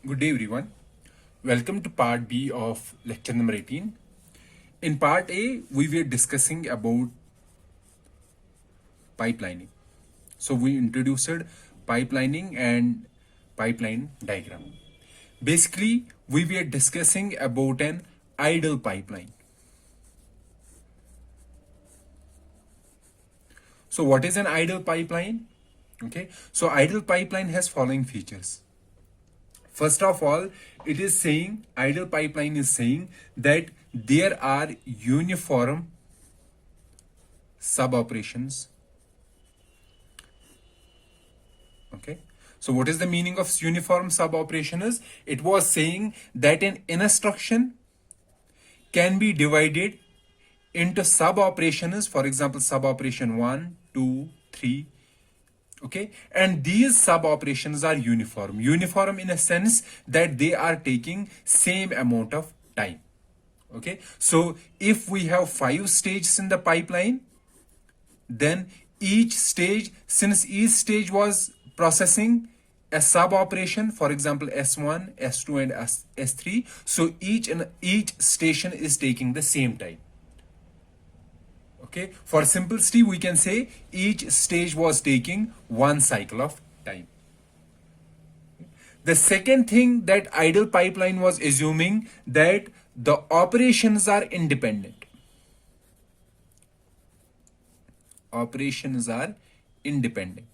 Good day, everyone. Welcome to part B of lecture number 18. In part A, we were discussing about pipelining. So we introduced pipelining and pipeline diagram. Basically, we were discussing about an idle pipeline. So what is an idle pipeline? Okay, so idle pipeline has following features. First of all, it is saying, idle pipeline is saying that there are uniform sub-operations. Okay. So what is the meaning of uniform sub-operation is? It was saying that an instruction can be divided into sub-operations, for example, sub-operation 1, 2, 3, okay, and these sub operations are uniform in a sense that they are taking same amount of time. Okay, so if we have 5 stages in the pipeline, then each stage, since each stage was processing a sub operation, for example S1, S2 and S3, so each station is taking the same time. Okay, for simplicity, we can say each stage was taking 1 cycle of time. The second thing that idle pipeline was assuming that the operations are independent. Operations are independent.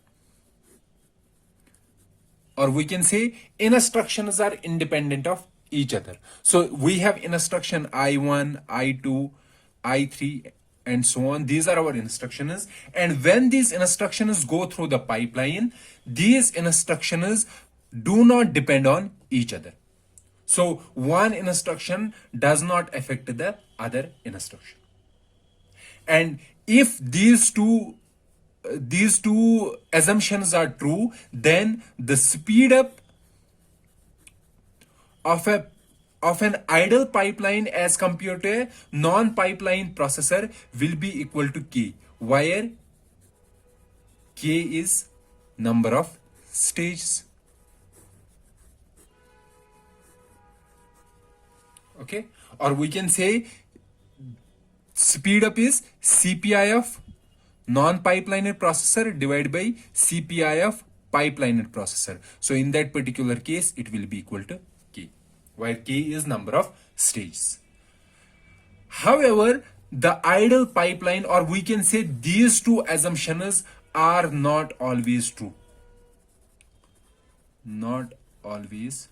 Or we can say instructions are independent of each other. So we have instruction I1, I2, I3, and so on. These are our instructions, and when these instructions go through the pipeline, these instructions do not depend on each other. So one instruction does not affect the other instruction, and if these two assumptions are true, then the speed up of an idle pipeline as compared to a non-pipeline processor will be equal to K, where K is number of stages. Okay, or we can say speed up is CPI of non-pipeliner processor divided by CPI of pipeliner processor. So in that particular case, it will be equal to K, where K is number of stages. However, the idle pipeline, or we can say these two assumptions, are not always true. Not always.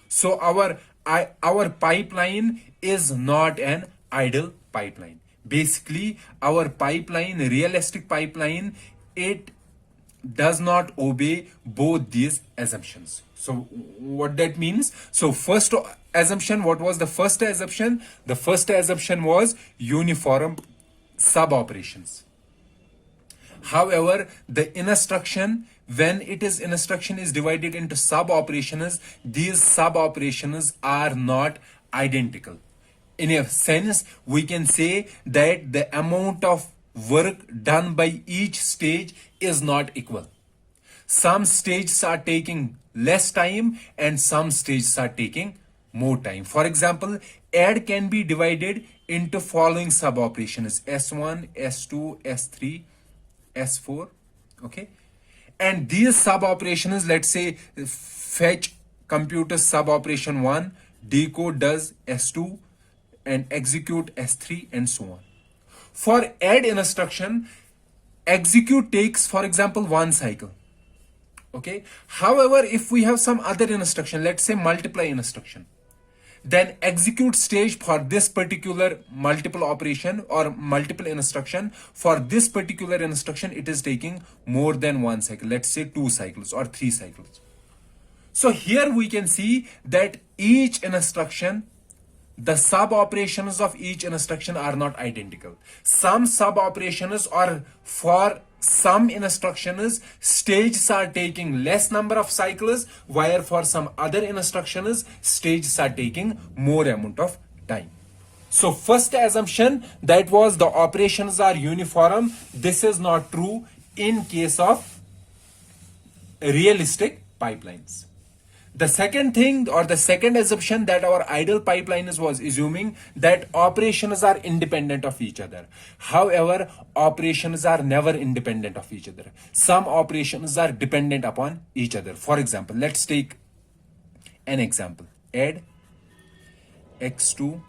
So our pipeline is not an idle pipeline. Basically, our pipeline, realistic pipeline, it does not obey both these assumptions. So what that means? So first assumption, what was the first assumption? The first assumption was uniform sub operations. However, the instruction, when instruction is divided into sub operations, these sub operations are not identical. In a sense, we can say that the amount of work done by each stage is not equal. Some stages are taking less time and some stages are taking more time. For example, add can be divided into following sub operations: S1, S2, S3, S4. Okay, and these sub operations, let's say fetch computers sub operation 1, decode does S2, and execute S3, and so on. For add instruction, execute takes, for example, 1 cycle. Okay, however, if we have some other instruction, let's say multiply instruction, then execute stage for this particular multiple operation or multiple instruction, for this particular instruction, it is taking more than 1 cycle, let's say 2 cycles or 3 cycles. So here we can see that each instruction, the sub operations of each instruction are not identical. Some sub operations, or for some instructions, stages are taking less number of cycles, while for some other instructions, stages are taking more amount of time. So first assumption, that was the operations are uniform, this is not true in case of realistic pipelines. The second thing or the second assumption that our idle pipeline was assuming that operations are independent of each other. However, operations are never independent of each other. Some operations are dependent upon each other. For example, let's take an example. Add x2,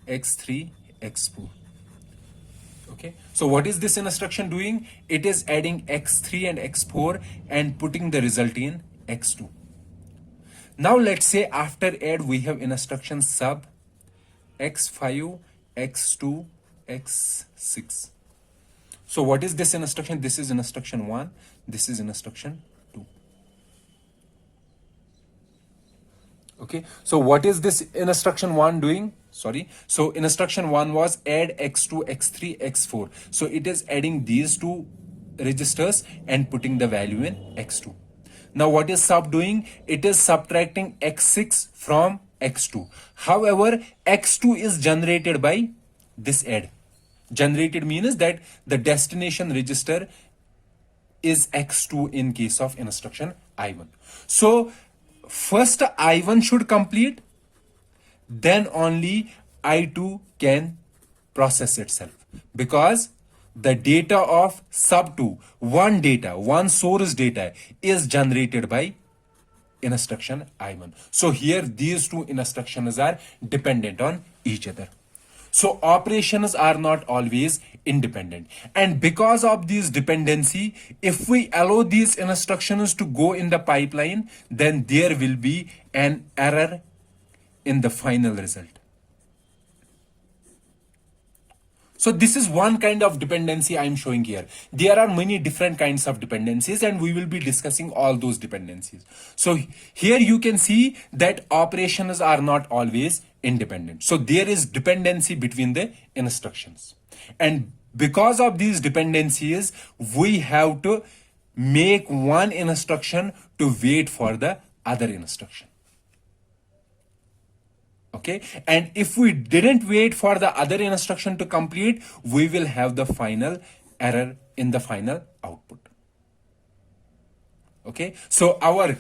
x3, x4. Okay, so what is this instruction doing? It is adding x3 and x4 and putting the result in x2. Now let's say after add we have instruction sub x5, x2, x6. So what is this instruction? This is instruction 1, this is instruction 2. Okay, so what is this instruction 1 doing? Sorry, so instruction 1 was add x2, x3, x4. So it is adding these two registers and putting the value in x2. Now what is sub doing? It is subtracting x6 from x2. However, x2 is generated by this add. Generated means that the destination register is x2 in case of instruction I1. So first I1 should complete, then only I2 can process itself, because the data of sub 2, one source data is generated by instruction I1. So here these two instructions are dependent on each other. So operations are not always independent. And because of this dependency, if we allow these instructions to go in the pipeline, then there will be an error in the final result. So this is one kind of dependency I am showing here. There are many different kinds of dependencies and we will be discussing all those dependencies. So here you can see that operations are not always independent. So there is dependency between the instructions. And because of these dependencies, we have to make one instruction to wait for the other instruction. Okay, and if we didn't wait for the other instruction to complete, we will have the final error in the final output. Okay, so our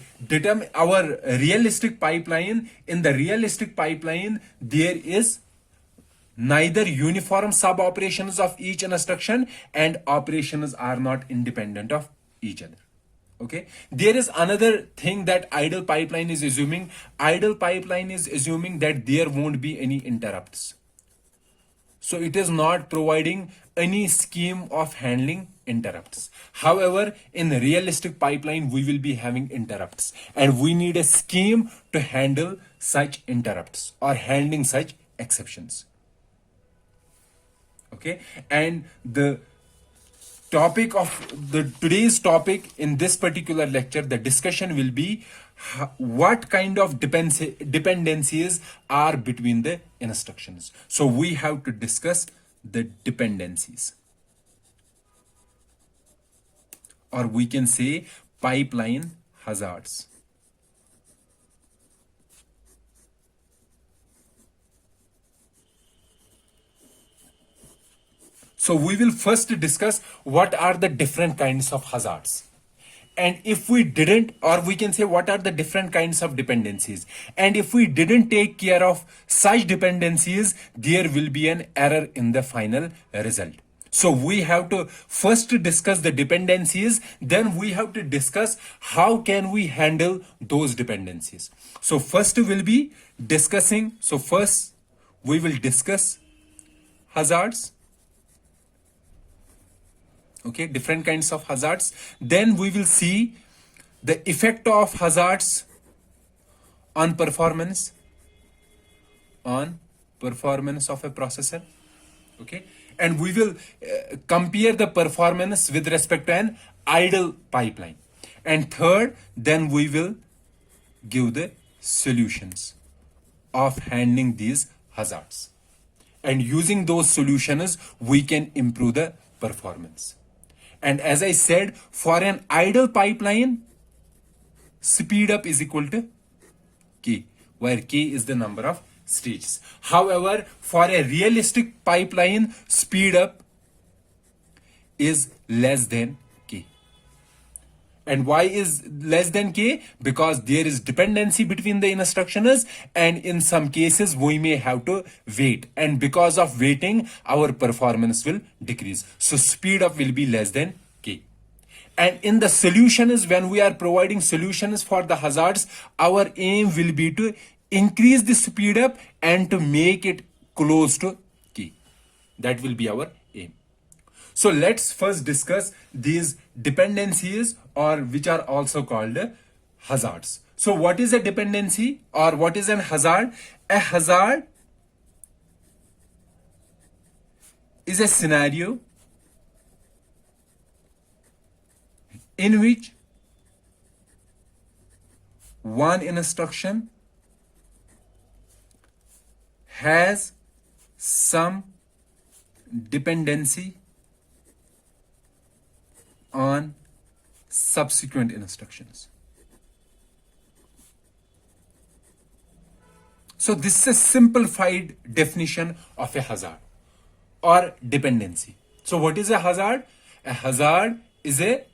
realistic pipeline, in the realistic pipeline, there is neither uniform sub operations of each instruction and operations are not independent of each other. Okay, there is another thing that idle pipeline is assuming. Idle pipeline is assuming that there won't be any interrupts. So it is not providing any scheme of handling interrupts. However, in the realistic pipeline, we will be having interrupts and we need a scheme to handle such interrupts or handling such exceptions. Okay, and the topic of today's topic in this particular lecture, the discussion will be what kind of dependencies are between the instructions. So we have to discuss the dependencies, or we can say pipeline hazards. So we will first discuss what are the different kinds of hazards. And if we didn't, or we can say what are the different kinds of dependencies. And if we didn't take care of such dependencies, there will be an error in the final result. So we have to first discuss the dependencies, then we have to discuss how can we handle those dependencies. So first we'll be discussing, so first we will discuss hazards. Okay, different kinds of hazards. Then we will see the effect of hazards on performance of a processor. Okay, and we will compare the performance with respect to an idle pipeline. And third, then we will give the solutions of handling these hazards. And using those solutions, we can improve the performance. And as I said, for an idle pipeline, speed up is equal to K, where K is the number of stages. However, for a realistic pipeline, speed up is less than K. And why is less than k? Because there is dependency between the instructions, and in some cases we may have to wait, and because of waiting our performance will decrease. So speed up will be less than k. And in the solution is, when we are providing solutions for the hazards, our aim will be to increase the speed up and to make it close to k. That will be our aim. So let's first discuss these dependencies, or which are also called hazards. So what is a dependency, or what is an hazard? A hazard is a scenario in which one instruction has some dependency on subsequent instructions. So this is a simplified definition of a hazard or dependency. So what is a hazard? A hazard is a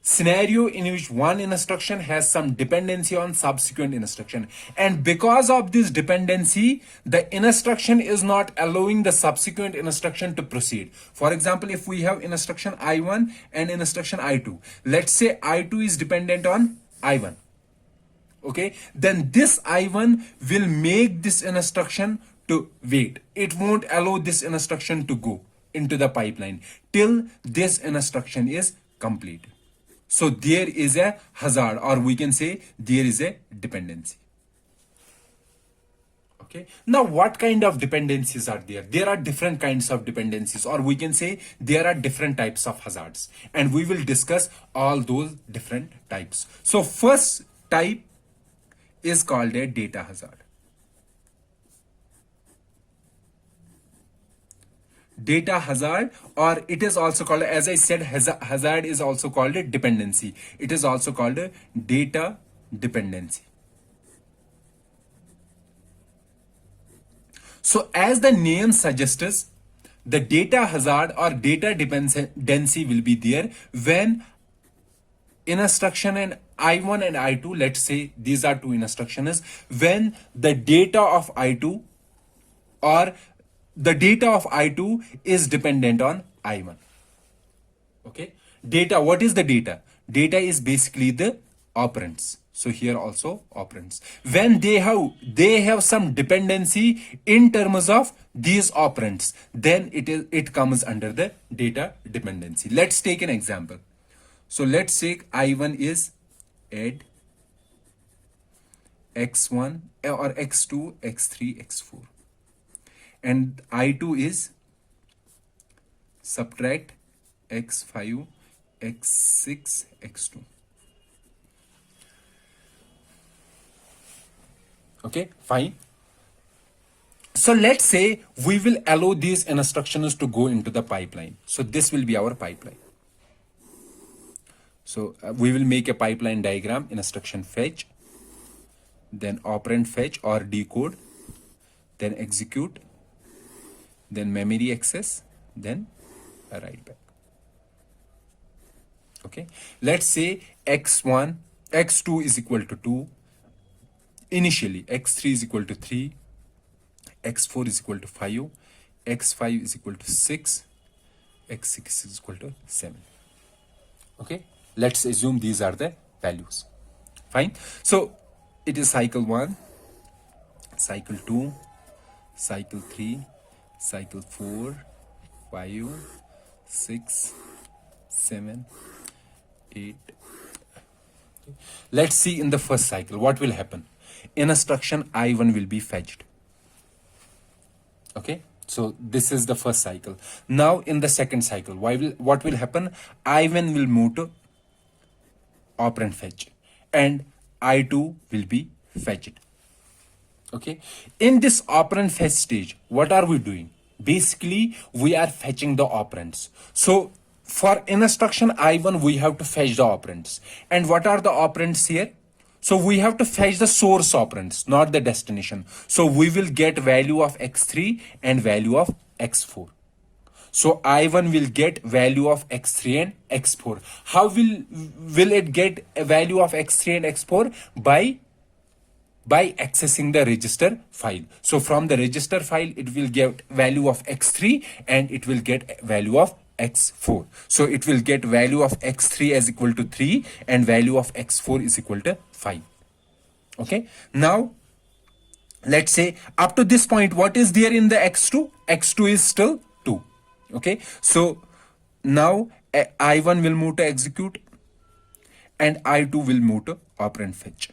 scenario in which one instruction has some dependency on subsequent instruction, and because of this dependency the instruction is not allowing the subsequent instruction to proceed. For example, if we have instruction I1 and instruction I2, let's say I2 is dependent on I1, okay, then this I1 will make this instruction to wait. It won't allow this instruction to go into the pipeline till this instruction is completed. So there is a hazard, or we can say there is a dependency. Okay. Now what kind of dependencies are there? There are different kinds of dependencies, or we can say there are different types of hazards, and we will discuss all those different types. So first type is called a data hazard. Data hazard, or it is also called, as I said, hazard is also called a dependency. It is also called a data dependency. So as the name suggests, the data hazard or data dependency will be there when instruction in I1 and I2, let's say these are two instructions, when the data of I2 or the data of I2 is dependent on I1. Okay. Data, what is the data? Data is basically the operands. So here also operands. When they have some dependency in terms of these operands, then it comes under the data dependency. Let's take an example. So let's say I1 is add x1 or x2, x3, x4. And I2 is subtract x5, x6, x2. Okay, fine. So let's say we will allow these instructions to go into the pipeline. So this will be our pipeline. So we will make a pipeline diagram: instruction fetch, then operand fetch or decode, then execute, then memory access, then a write back. Okay, let's say x1, x2 is equal to 2. Initially, x3 is equal to 3, x4 is equal to 5, x5 is equal to 6, x6 is equal to 7. Okay, let's assume these are the values. Fine. So it is cycle 1, cycle 2, cycle 3, cycle 4, 5, 6, 7, 8. Let's see in the first cycle what will happen. Instruction I1 will be fetched. Okay, so this is the first cycle. Now in the second cycle, what will happen? I1 will move to operand fetch and I2 will be fetched. Okay, in this operand fetch stage, what are we doing? Basically, we are fetching the operands. So for instruction I1, we have to fetch the operands. And what are the operands here? So we have to fetch the source operands, not the destination. So we will get value of x3 and value of x4. So I1 will get value of x3 and x4. How will it get a value of x3 and x4? By accessing the register file. So from the register file, it will get value of x3 and it will get value of x4. So it will get value of x3 as equal to 3 and value of x4 is equal to 5. Okay. Now, let's say up to this point, what is there in the x2? X2 is still 2. Okay. So now I1 will move to execute and I2 will move to operand fetch.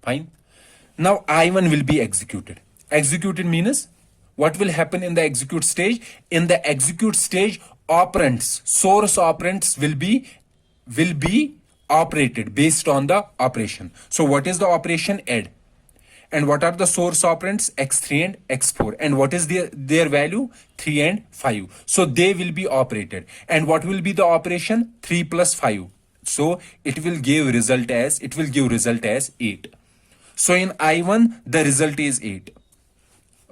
Fine. Now I1 will be executed. Executed means what will happen in the execute stage? In the execute stage, operands, source operands will be operated based on the operation. So what is the operation? Add. And what are the source operands? x3 and x4. And what is their value? 3 and 5. So they will be operated. And what will be the operation? 3 plus 5. So it will give result as 8. So in I1, the result is 8.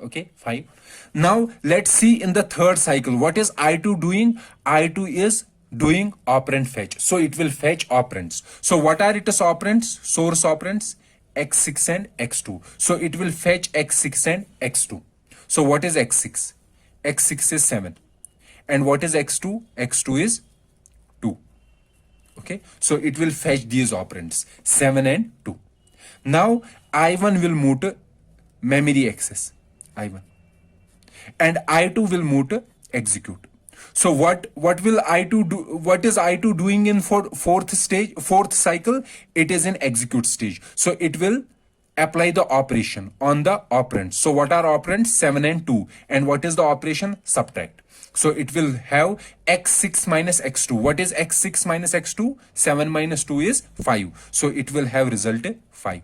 Okay, 5. Now let's see in the third cycle, what is I2 doing? I2 is doing operand fetch. So it will fetch operands. So what are its operands? Source operands, x6 and x2. So it will fetch x6 and x2. So what is x6? X6 is 7. And what is x2? X2 is 2. Okay, so it will fetch these operands, 7 and 2. Now I1 will move to memory access, I1, and I2 will move to execute. So what will I2 do? What is I2 doing in fourth cycle? It is in execute stage. So it will apply the operation on the operands. So what are operands? 7 and 2. And what is the operation? Subtract. So it will have x6 minus x2. What is x6 minus x2? 7 minus 2 is 5. So it will have result 5.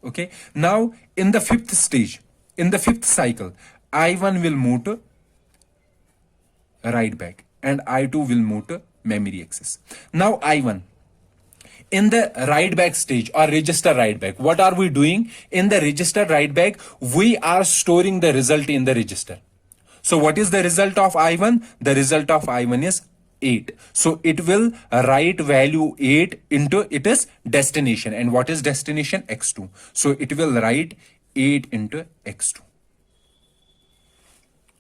Okay. Now in the fifth stage, in the fifth cycle, I1 will move to write back and I2 will move to memory access. Now I1, in the write back stage or register write back, what are we doing? In the register write back, we are storing the result in the register. So what is the result of I1? The result of I1 is 8. So it will write value 8 into its destination. And what is destination? X2. So it will write 8 into X2.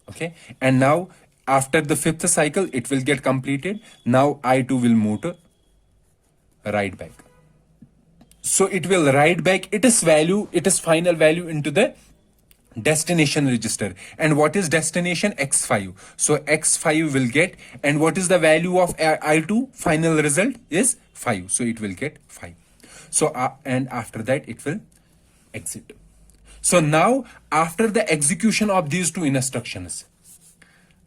Okay. And now after the fifth cycle, it will get completed. Now I2 will move to write back. So it will write back its value, its final value into the destination register. And what is destination? X5. So X5 will get, and what is the value of I2? Final result is 5. So it will get 5. So and after that it will exit. So now after the execution of these two instructions,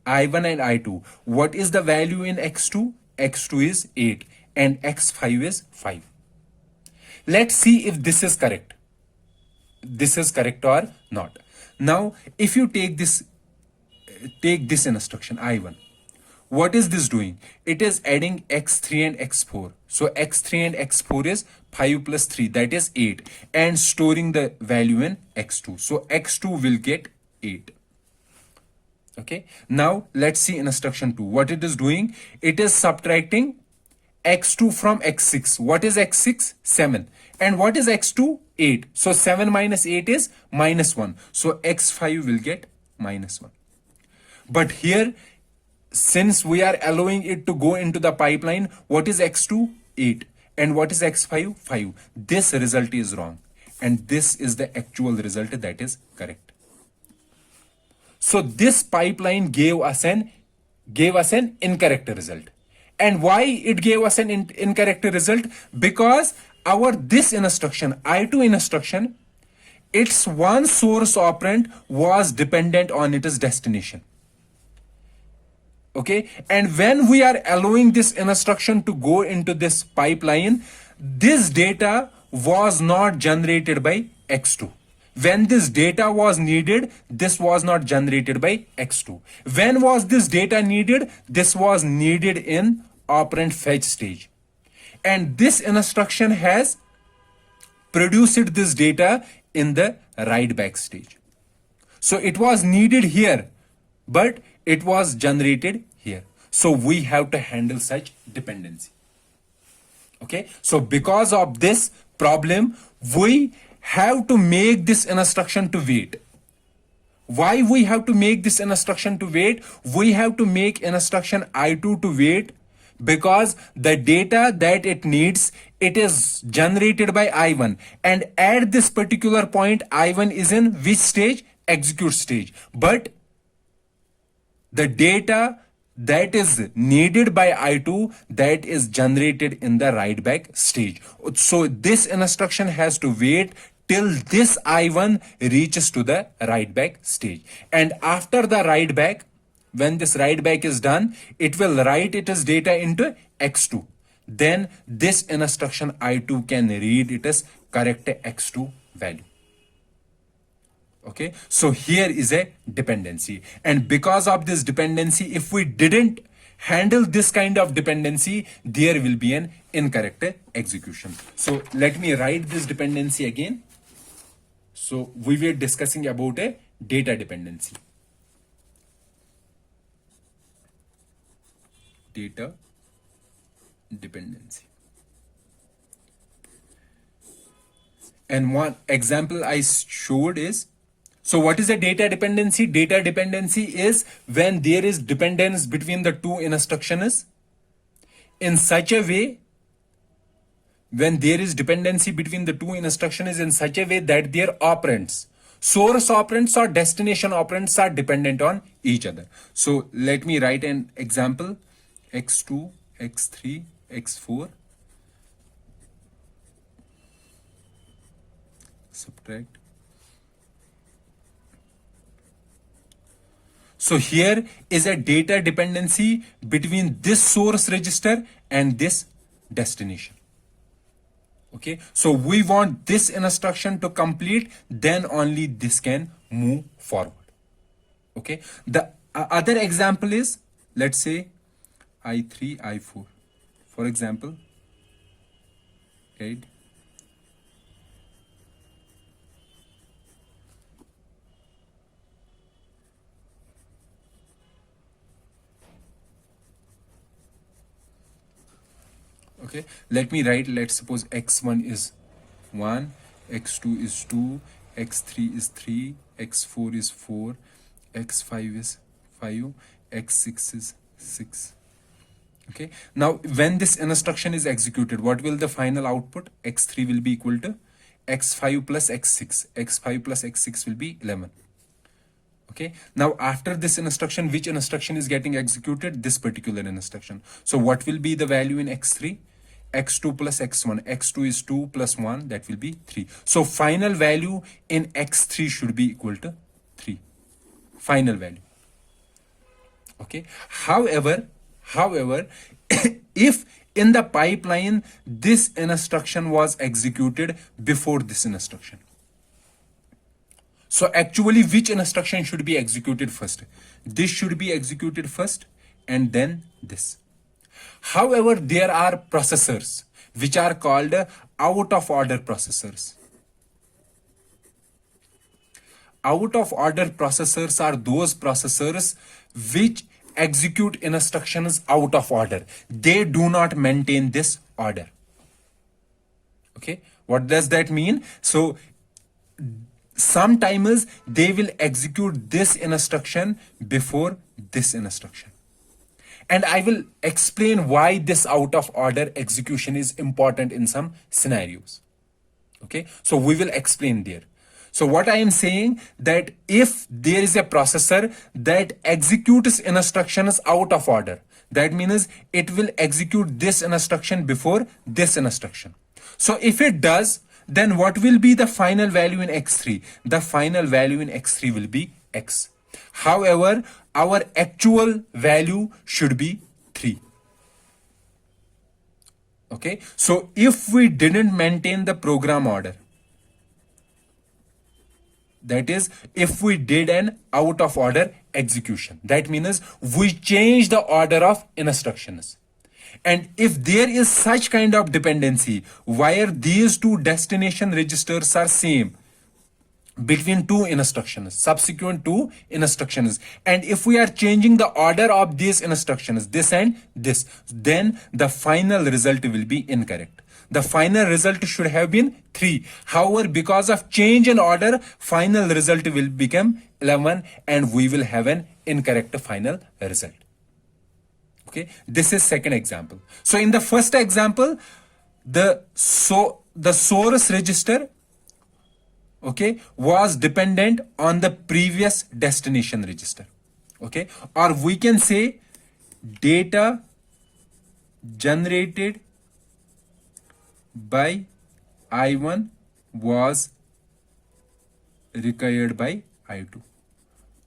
I1 and I2, what is the value in X2? X2 is 8 and X5 is 5. Let's see if this is correct. This is correct or not. Now, if you take this instruction I1, what is this doing? It is adding x3 and x4. So x3 and x4 is 5 plus 3, that is 8, and storing the value in x2. So x2 will get 8. Okay. Now let's see instruction 2. What it is doing? It is subtracting x2 from x6. What is x6? 7. And what is x2? 8. So 7 minus 8 is minus 1. So x5 will get minus 1. But here, since we are allowing it to go into the pipeline, what is x2? 8. And what is x5? 5. This result is wrong. And this is the actual result that is correct. So this pipeline gave us an incorrect result. And why it gave us an incorrect result? Because this instruction, I2 instruction, its one source operand was dependent on its destination. Okay. And when we are allowing this instruction to go into this pipeline, this data was not generated by X2. When this data was needed, this was not generated by X2. When was this data needed? This was needed in operand fetch stage. And this instruction has produced this data in the write back stage. So it was needed here but it was generated here. So we have to handle such dependency. Okay, so because of this problem, we have to make this instruction to wait. Why we have to make this instruction to wait? We have to make instruction I2 to wait because the data that it needs, it is generated by I1, and at this particular point I1 is in which stage? Execute stage. But the data that is needed by I2, that is generated in the write back stage. So this instruction has to wait till this I1 reaches to the write back stage. And after the write back, when this write back is done, it will write its data into X2. Then this instruction I2 can read it as correct X2 value. Okay, so here is a dependency, and because of this dependency, if we didn't handle this kind of dependency, there will be an incorrect execution. So let me write this dependency again. So we were discussing about a data dependency. Data dependency. And one example I showed is, so what is a data dependency? Data dependency is when there is dependence between the two instructions in such a way, when there is dependency between the two instructions in such a way that their operands, source operands or destination operands, are dependent on each other. So let me write an example. X2, X3, X4. Subtract. So here is a data dependency between this source register and this destination. Okay, so we want this instruction to complete, then only this can move forward. Okay, the other example is, let's say I3, I4. For example, right? Okay, let me write, let's suppose x1 is 1, x2 is 2, x3 is 3, x4 is 4, x5 is 5, x6 is 6. Okay, now when this instruction is executed, what will the final output? X3 will be equal to x5 plus x6. x5 plus x6 will be 11. Okay, now after this instruction, which instruction is getting executed? This particular instruction. So what will be the value in x3? X2 plus x1. X2 is 2 plus 1, that will be 3. So final value in x3 should be equal to 3. Final value. Okay, however, if in the pipeline this instruction was executed before this instruction, so actually which instruction should be executed first? This should be executed first and then this. However, there are processors which are called out of order processors. Out of order processors are those processors which execute instructions out of order. They do not maintain this order. Okay, what does that mean? So sometimes they will execute this instruction before this instruction. And I will explain why this out of order execution is important in some scenarios. Okay, so we will explain there. So what I am saying, that if there is a processor that executes instructions out of order, that means it will execute this instruction before this instruction. So if it does, then what will be the final value in x3? The final value in x3 will be x. However, our actual value should be 3. Okay, so if we didn't maintain the program order, that is, if we did an out of order execution, that means we change the order of instructions. And if there is such kind of dependency where these two destination registers are same, between two instructions, subsequent two instructions, and if we are changing the order of these instructions, this and this, then the final result will be incorrect. The final result should have been 3. However, because of change in order, final result will become 11 and we will have an incorrect final result. Okay, this is second example. So in the first example, the source register, okay, was dependent on the previous destination register. Okay, or we can say data generated by I1 was required by I2,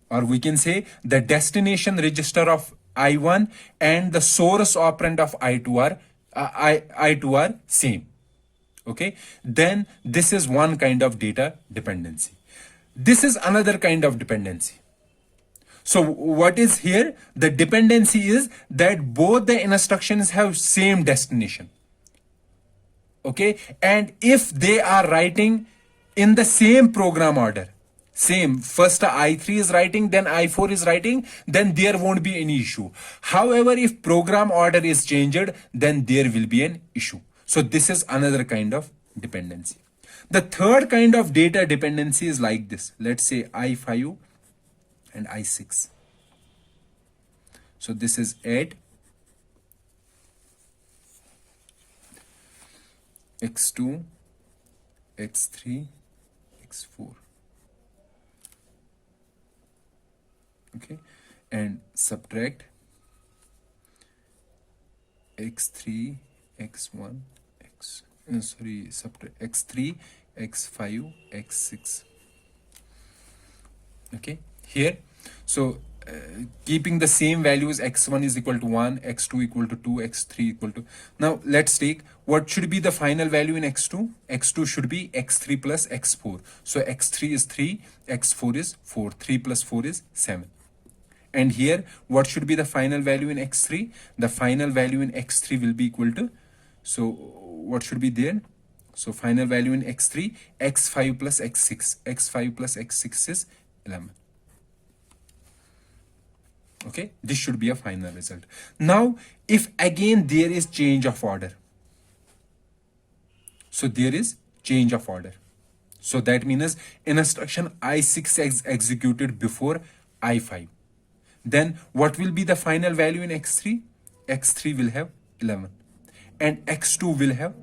or we can say the destination register of I1 and the source operand of I2 are same. Okay, then this is one kind of data dependency. This is another kind of dependency. So what is here? The dependency is that both the instructions have same destination. Okay, and if they are writing in the same program order, same, first I3 is writing, then I4 is writing, then there won't be any issue. However, if program order is changed, then there will be an issue. So this is another kind of dependency. The third kind of data dependency is like this. Let's say I5 and I6. So this is add x2, x3, x4. Okay, and subtract x3, x1, subtract x3, x5, x6. Okay, here, so keeping the same values, x1 is equal to 1, x2 equal to 2, x3 equal to, now let's take what should be the final value in x2. X2 should be x3 plus x4. So x3 is 3, x4 is 4, 3 plus 4 is 7. And here, what should be the final value in x3? The final value in x3 will be equal to, so what should be there? So final value in x3, x5 plus x6. x5 plus x6 is 11. Okay, this should be a final result. Now, if again there is change of order, so there is change of order. So that means instruction I6 is executed before I5. Then what will be the final value in x3? x3 will have 11 and x2 will have,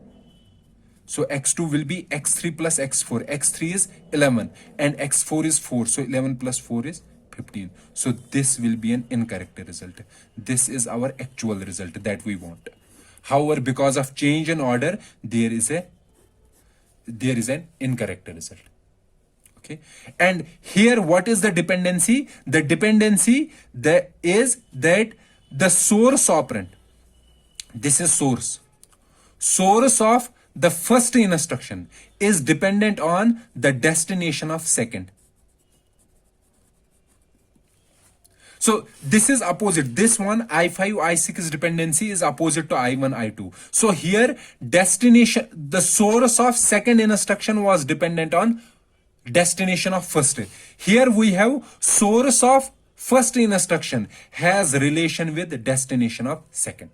so x2 will be x3 plus x4. x3 is 11 and x4 is 4. So 11 plus 4 is 15. So this will be an incorrect result. This is our actual result that we want. However, because of change in order, there is an incorrect result. Okay, and here what is the dependency? The dependency is that the source operand, this is source of the first instruction is dependent on the destination of second. So this is opposite. This one I5 I6 dependency is opposite to I1 I2. So here destination, the source of second instruction was dependent on destination of first. Here we have source of first instruction has relation with destination of second.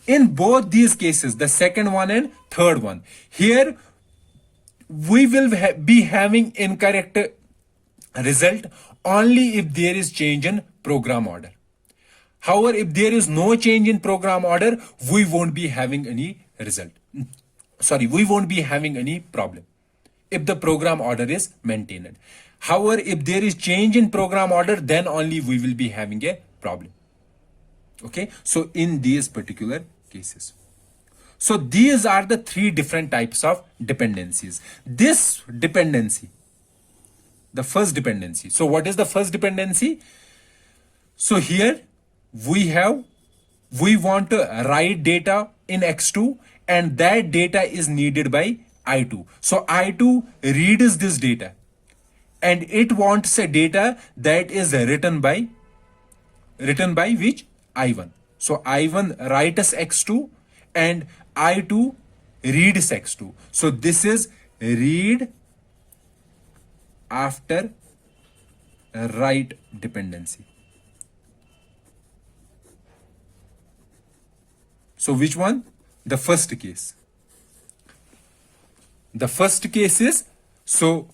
In both these cases, the second one and third one, here we will be having incorrect result only if there is change in program order. However, if there is no change in program order, we won't be having any result. We won't be having any problem if the program order is maintained. However, if there is change in program order, then only we will be having a problem. Okay, so in these particular cases. So these are the three different types of dependencies. This dependency, the first dependency. So what is the first dependency? So here we want to write data in x2 and that data is needed by I2. So I2 reads this data and it wants a data that is written by which? I1. So I1 writes x2 and I2 reads x2. So this is read after write dependency. So which one? The first case. The first case is, so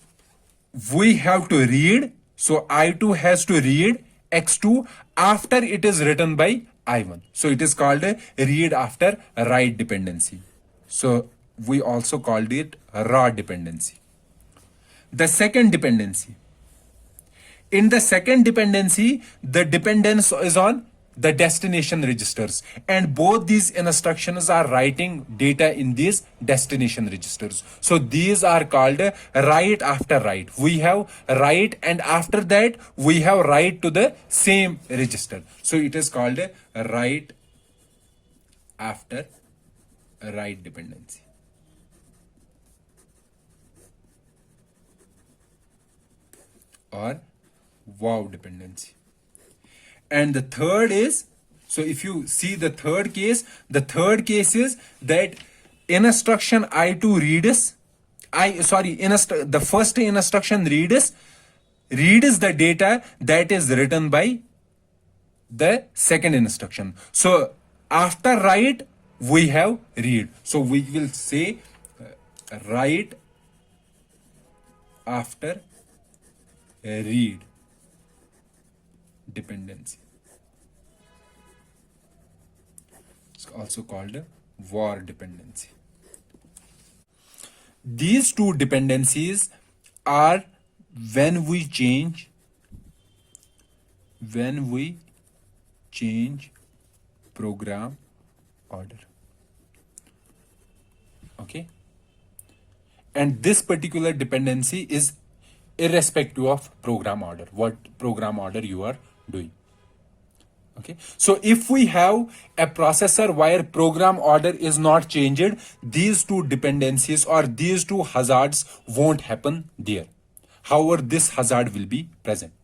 we have to read, so I2 has to read x2 after it is written by I1. So it is called a read after write dependency. So we also called it raw dependency. The second dependency. In the second dependency, the dependence is on the destination registers, and both these instructions are writing data in these destination registers. So these are called write after write. We have write, and after that we have write to the same register. So it is called write after write dependency. Or wow dependency. And the third is, so if you see the third case is that instruction I2 reads, the first instruction reads the data that is written by the second instruction. So after write, we have read. So we will say write after read dependency. It's also called a war dependency. These two dependencies are when we change program order. Okay, and this particular dependency is irrespective of program order, what program order you are doing. Okay, so if we have a processor where program order is not changed, these two dependencies or these two hazards won't happen there. However, this hazard will be present.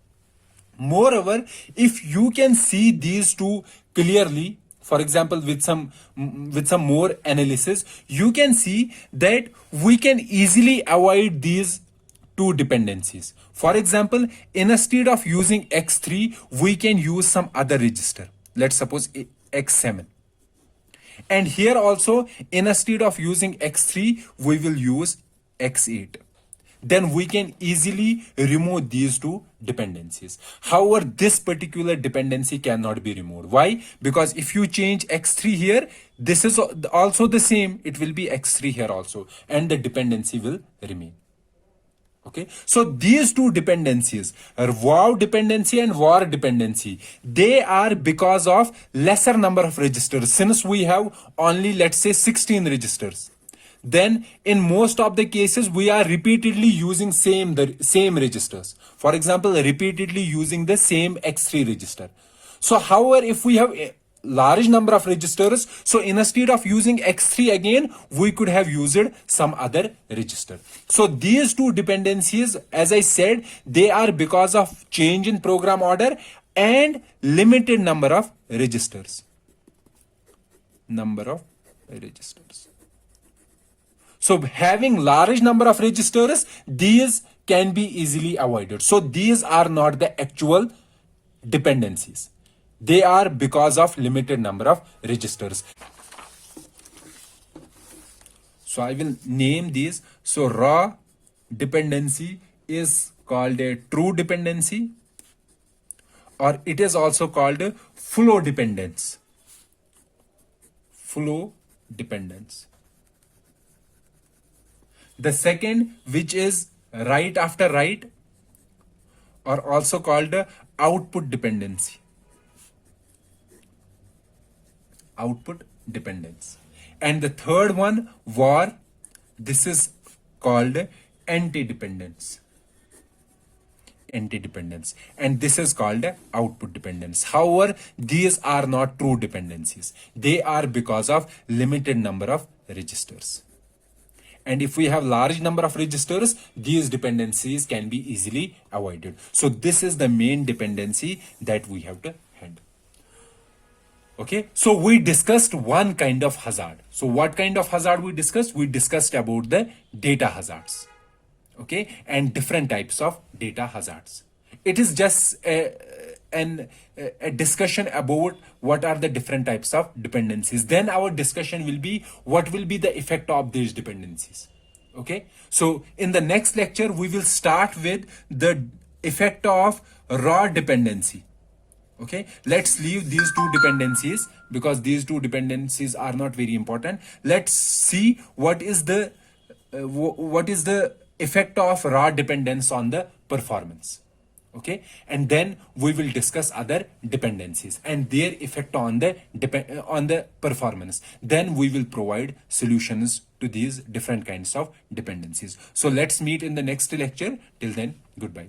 Moreover, if you can see these two clearly, for example, with some more analysis, you can see that we can easily avoid these two dependencies. For example, instead of using x3, we can use some other register. Let's suppose x7. And here also, instead of using x3, we will use x8. Then we can easily remove these two dependencies. However, this particular dependency cannot be removed. Why? Because if you change x3 here, this is also the same. It will be x3 here also, and the dependency will remain. Okay, so these two dependencies, wow dependency and war dependency, they are because of lesser number of registers. Since we have only, let's say, 16 registers, then in most of the cases we are repeatedly using the same registers. For example, repeatedly using the same x3 register. So however, if we have a large number of registers, so instead of using x3 again, we could have used some other register. So these two dependencies, as I said, they are because of change in program order and limited number of registers. So having large number of registers, these can be easily avoided. So these are not the actual dependencies. They are because of limited number of registers. So I will name these. So raw dependency is called a true dependency, or it is also called a flow dependence. The second, which is write after write, or also called output dependency. And the third one, war, this is called anti-dependence. And this is called output dependence. However, these are not true dependencies. They are because of limited number of registers. And if we have large number of registers, these dependencies can be easily avoided. So this is the main dependency that we have to handle. Okay, so we discussed one kind of hazard. So what kind of hazard we discussed? We discussed about the data hazards. okay, and different types of data hazards. It is just a discussion about what are the different types of dependencies. Then our discussion will be what will be the effect of these dependencies. Okay, so in the next lecture we will start with the effect of raw dependency. Okay, let's leave these two dependencies because these two dependencies are not very important. Let's see what is the effect of raw dependence on the performance. Okay, and then we will discuss other dependencies and their effect on the on the performance. Then we will provide solutions to these different kinds of dependencies. So let's meet in the next lecture. Till then, goodbye.